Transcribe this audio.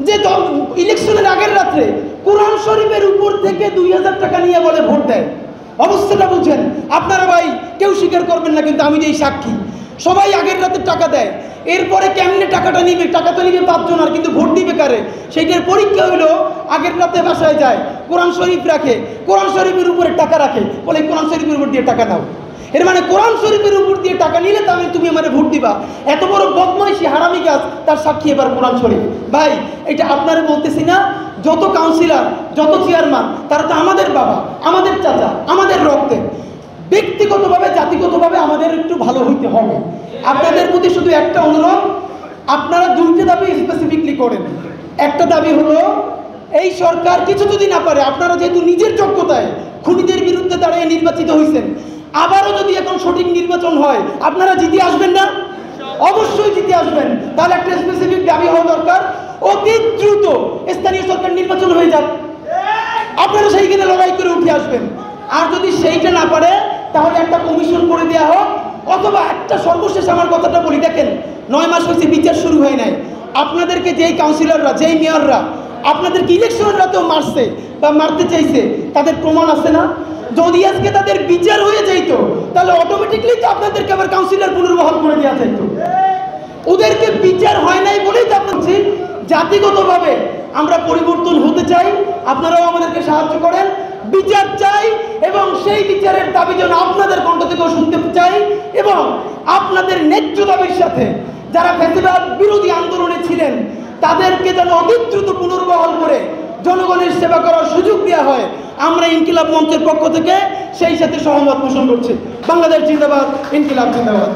যে ইলেকশনের আগের রাত্রে কোরআন শরীফের উপর থেকে 2000 টাকা নিয়ে বলে ভোট দেয়। অবস্থাটা বুঝেন আপনারা ভাই, কেউ স্বীকার করবেন না, কিন্তু আমি যেই সাক্ষী, সবাই আগের রাতে টাকা দেয়। এরপরে কেমনে টাকাটা নিবে? টাকা তো নিবে 5 জন, আর কিন্তু ভোট দিবে কারে? সেইটার পরীক্ষা হলো আগের রাতে বাসায় যায়, কোরআন শরীফ রাখে, কোরআন শরীফের উপরে টাকা রাখে, বলে কোরআন শরীফের উপর দিয়ে টাকা নাও। এর মানে কোরআন শরীফের উপর দিয়ে টাকা নিলে তাহলে তুমি আমার ভোট দিবা। এত বড় বদমাইশি, হারামি কাজ, তার সাক্ষী এবার কোরআন শরীফ। ভাই, এটা আপনারা বলতেছি না, যত কাউন্সিলর, যত চেয়ারম্যান, তারা তো আমাদের বাবা, আমাদের চাচা, আমাদের রক্তের। ব্যক্তিগতভাবে, জাতিগতভাবে আমাদের একটু ভালো হইতে হবে। আপনাদের প্রতি শুধু একটা অনুরোধ, আপনারা 2টা দাবি স্পেসিফিকলি করেন। একটা দাবি হলো, এই সরকার কিছু যদি না পারে, আপনারা যেহেতু নিজের যোগ্যতায় খুনিদের বিরুদ্ধে দাঁড়িয়ে নির্বাচিত হয়েছেন, আবারও যদি এখন সঠিক নির্বাচন হয়, আপনারা জিতে আসবেন না? অবশ্যই জিতে আসবেন। তাহলে একটা স্পেসিফিক দাবি হওয়া দরকার, অতি দ্রুত স্থানীয় সরকার নির্বাচন হয়ে যাক, আপনারা সেইখানে লড়াই করে উঠে আসবেন। আর যদি সেইটা না পারে, তাহলে একটা কমিশন করে দেওয়া হোক, অথবা একটা সর্বশেষ আমার কথাটা বলি, দেখেন 9 মাস হয়েছে, বিচার শুরু হয় নাই। আপনাদেরকে যেই কাউন্সিলররা, যেই মেয়ররা আপনাদেরকে ইলেকশনের রাতেও মারছে বা মারতে চাইছে, তাদের প্রমাণ আছে না? যদি আজকে তাদের বিচার হয়ে যাইতো, তাহলে অটোমেটিকলি তো আপনাদেরকে আবার কাউন্সিলর পুনর্বহাল করে দেওয়া যাইতো। ওদেরকে বিচার হয় নাই বলেই তো আপনার জাতিগতভাবে আমরা পরিবর্তন হতে চাই। আপনারাও আমাদেরকে সাহায্য করেন, বিচার চাই, এবং সেই বিচারের দাবি যেন আপনাদের কণ্ঠ থেকেও শুনতে চাই। এবং আপনাদের ন্যায্য দাবির সাথে যারা ফ্যাসিবাদ বিরোধী আন্দোলনে ছিলেন, তাদেরকে যেন অতি দ্রুত পুনর্বহাল করে জনগণের সেবা করার সুযোগ দেওয়া হয়। আমরা ইনকিলাব মঞ্চের পক্ষ থেকে সেই সাথে সহমত পোষণ করছি। বাংলাদেশ জিন্দাবাদ, ইনকিলাব জিন্দাবাদ।